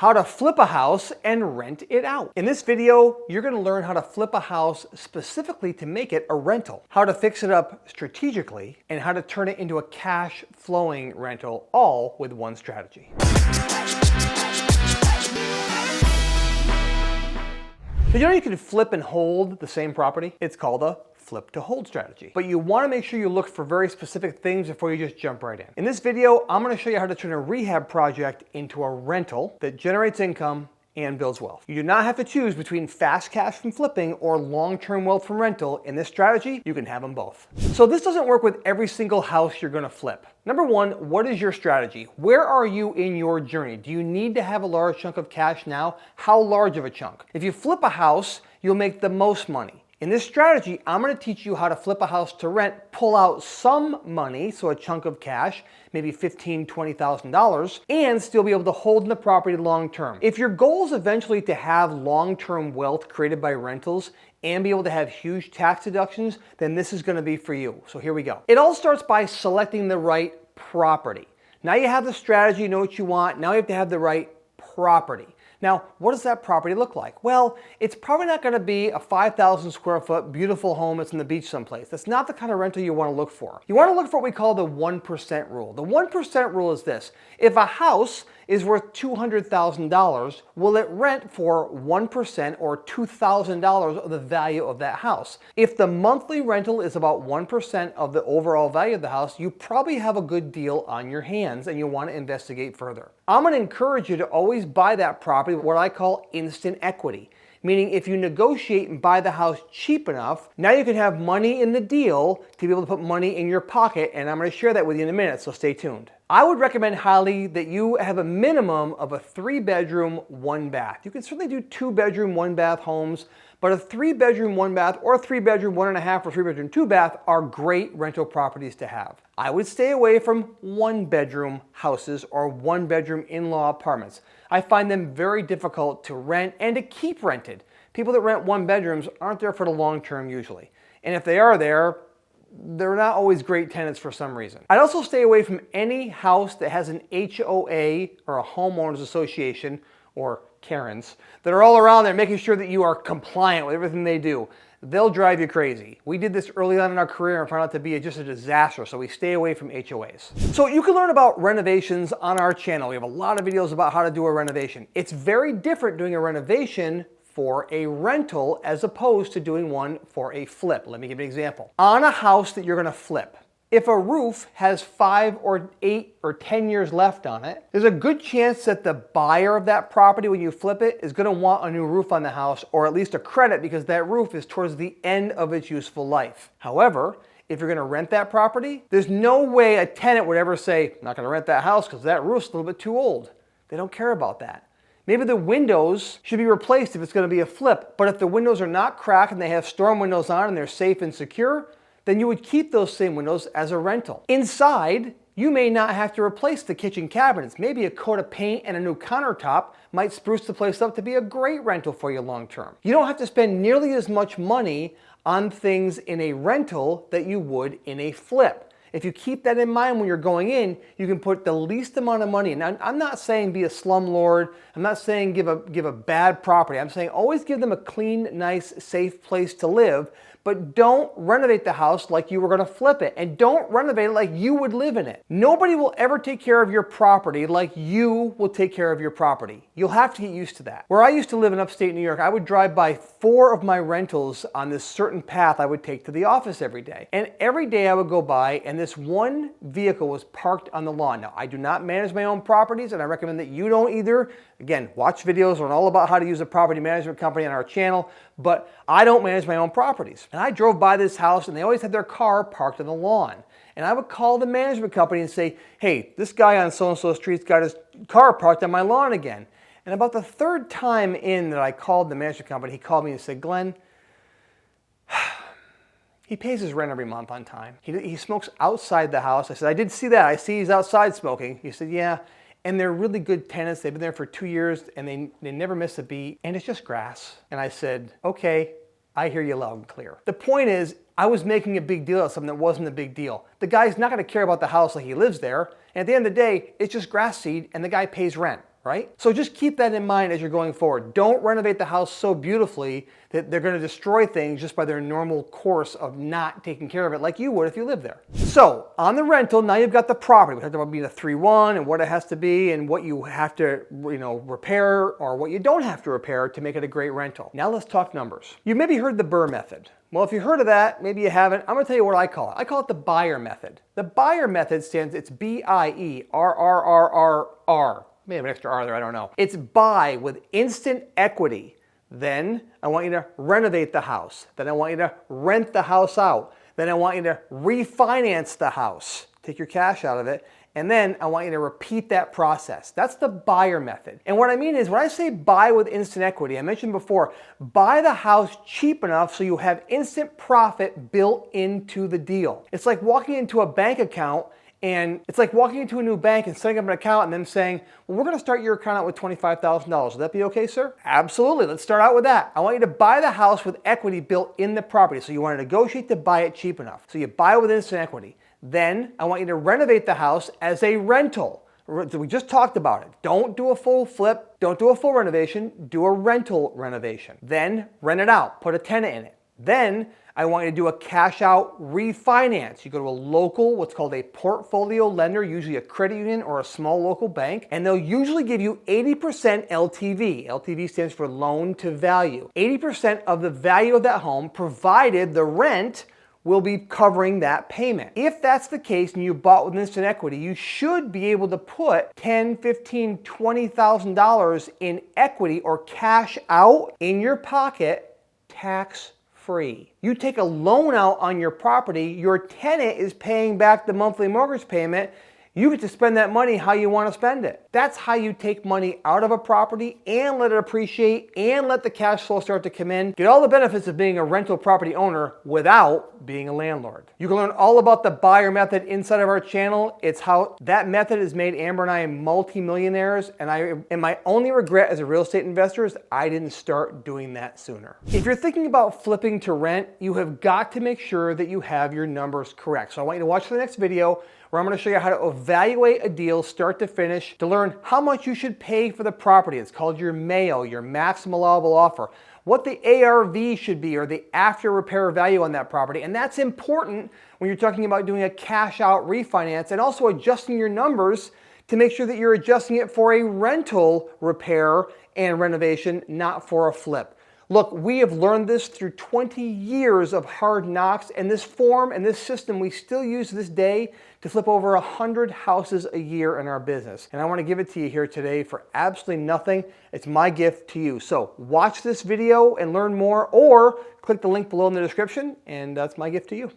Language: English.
how to flip a house and rent it out. In this video, you're going to learn how to flip a house specifically to make it a rental, how to fix it up strategically, and how to turn it into a cash flowing rental, all with one strategy. Did you know you can flip and hold the same property? It's called a flip to hold strategy. But you want to make sure you look for very specific things before you just jump right in. In this video, I'm going to show you how to turn a rehab project into a rental that generates income and builds wealth. You do not have to choose between fast cash from flipping or long-term wealth from rental. In this strategy, you can have them both. So this doesn't work with every single house you're going to flip. Number one, what is your strategy? Where are you in your journey? Do you need to have a large chunk of cash now? How large of a chunk? If you flip a house, you'll make the most money. In this strategy, I'm going to teach you how to flip a house to rent, pull out some money, so a chunk of cash, maybe $15,000, $20,000, and still be able to hold in the property long term. If your goal is eventually to have long-term wealth created by rentals and be able to have huge tax deductions, then this is going to be for you. So here we go. It all starts by selecting the right property. Now you have the strategy, you know what you want. Now you have to have the right property. Now, what does that property look like? Well, it's probably not going to be a 5,000 square foot beautiful home that's on the beach someplace. That's not the kind of rental you want to look for. You want to look for what we call the 1% rule. The 1% rule is this: if a house is worth $200,000, will it rent for 1% or $2,000 of the value of that house? If the monthly rental is about 1% of the overall value of the house, you probably have a good deal on your hands and you want to investigate further. I'm going to encourage you to always buy that property with what I call instant equity. Meaning if you negotiate and buy the house cheap enough, now you can have money in the deal to be able to put money in your pocket, and I'm going to share that with you in a minute, so stay tuned. I would recommend highly that you have a minimum of a 3-bedroom, 1-bath. You can certainly do 2-bedroom, 1-bath homes, but a 3-bedroom, 1-bath, or a 3-bedroom, 1.5, or 3-bedroom, 2-bath are great rental properties to have. I would stay away from 1-bedroom houses or 1-bedroom in-law apartments. I find them very difficult to rent and to keep rented. People that rent 1-bedrooms aren't there for the long term usually. And if they are there, they're not always great tenants for some reason. I'd also stay away from any house that has an HOA or a homeowners association or Karens that are all around there making sure that you are compliant with everything they do. They'll drive you crazy. We did this early on in our career and found out to be just a disaster, so we stay away from HOAs. So you can learn about renovations on our channel. We have a lot of videos about how to do a renovation. It's very different doing a renovation for a rental as opposed to doing one for a flip. Let me give you an example. On a house that you're going to flip, if a roof has 5 or 8 or 10 years left on it, there's a good chance that the buyer of that property, when you flip it, is going to want a new roof on the house, or at least a credit, because that roof is towards the end of its useful life. However, if you're going to rent that property, there's no way a tenant would ever say, I'm not going to rent that house because that roof's a little bit too old. They don't care about that. Maybe the windows should be replaced if it's going to be a flip, but if the windows are not cracked and they have storm windows on and they're safe and secure, then you would keep those same windows as a rental. Inside, you may not have to replace the kitchen cabinets. Maybe a coat of paint and a new countertop might spruce the place up to be a great rental for you long term. You don't have to spend nearly as much money on things in a rental that you would in a flip. If you keep that in mind when you're going in, you can put the least amount of money in. Now, I'm not saying be a slumlord. I'm not saying give a bad property. I'm saying always give them a clean, nice, safe place to live. But don't renovate the house like you were going to flip it. And don't renovate it like you would live in it. Nobody will ever take care of your property like you will take care of your property. You'll have to get used to that. Where I used to live in upstate New York, I would drive by 4 of my rentals on this certain path I would take to the office every day. And every day I would go by and this one vehicle was parked on the lawn. Now, I do not manage my own properties, and I recommend that you don't either. Again, watch videos on all about how to use a property management company on our channel, but I don't manage my own properties. And I drove by this house and they always had their car parked on the lawn. And I would call the management company and say, hey, this guy on so-and-so street's got his car parked on my lawn again. And about the 3rd time in that I called the management company, he called me and said, Glenn, he pays his rent every month on time. He smokes outside the house. I said, I did see that. I see he's outside smoking. He said, yeah. And they're really good tenants. They've been there for 2 years and they never miss a beat. And it's just grass. And I said, okay, I hear you loud and clear. The point is, I was making a big deal of something that wasn't a big deal. The guy's not going to care about the house like he lives there. And at the end of the day, it's just grass seed and the guy pays rent. right? So just keep that in mind as you're going forward. Don't renovate the house so beautifully that they're going to destroy things just by their normal course of not taking care of it like you would if you lived there. So on the rental, now you've got the property. We talked about being a 3-1 and what it has to be and what you have to, repair or what you don't have to repair to make it a great rental. Now let's talk numbers. You maybe heard the BIERRRR Method. Well, if you heard of that, maybe you haven't. I'm going to tell you what I call it. I call it the BIERRRR Method. The BIERRRR Method it's BIERRRR. Maybe an extra R there, I don't know. It's buy with instant equity. Then I want you to renovate the house. Then I want you to rent the house out. Then I want you to refinance the house. Take your cash out of it. And then I want you to repeat that process. That's the BIERRRR Method. And what I mean is when I say buy with instant equity, I mentioned before, buy the house cheap enough so you have instant profit built into the deal. It's like walking into a bank account and it's like walking into a new bank and setting up an account and then saying, well, we're going to start your account out with $25,000. Would that be okay, sir? Absolutely. Let's start out with that. I want you to buy the house with equity built in the property. So you want to negotiate to buy it cheap enough. So you buy with instant equity. Then I want you to renovate the house as a rental. We just talked about it. Don't do a full flip. Don't do a full renovation. Do a rental renovation. Then rent it out. Put a tenant in it. Then I want you to do a cash out refinance. You go to a local, what's called a portfolio lender, usually a credit union or a small local bank, and they'll usually give you 80% LTV. LTV stands for loan to value. 80% of the value of that home, provided the rent will be covering that payment. If that's the case and you bought with instant equity, you should be able to put $10,000, $15,000, $20,000 in equity or cash out in your pocket tax free. You take a loan out on your property, your tenant is paying back the monthly mortgage payment. You get to spend that money how you want to spend it. That's how you take money out of a property and let it appreciate and let the cash flow start to come in. Get all the benefits of being a rental property owner without being a landlord. You can learn all about the BIERRRR Method inside of our channel. It's how that method has made Amber and I multi-millionaires, and my only regret as a real estate investor is I didn't start doing that sooner. If you're thinking about flipping to rent, you have got to make sure that you have your numbers correct. So I want you to watch the next video where I'm going to show you how to evaluate a deal start to finish to learn how much you should pay for the property. It's called your MAO, your maximum allowable offer. What the ARV should be, or the after repair value on that property. And that's important when you're talking about doing a cash out refinance and also adjusting your numbers to make sure that you're adjusting it for a rental repair and renovation, not for a flip. Look, we have learned this through 20 years of hard knocks, and this form and this system we still use to this day to flip over 100 houses a year in our business. And I want to give it to you here today for absolutely nothing. It's my gift to you. So watch this video and learn more, or click the link below in the description, and that's my gift to you.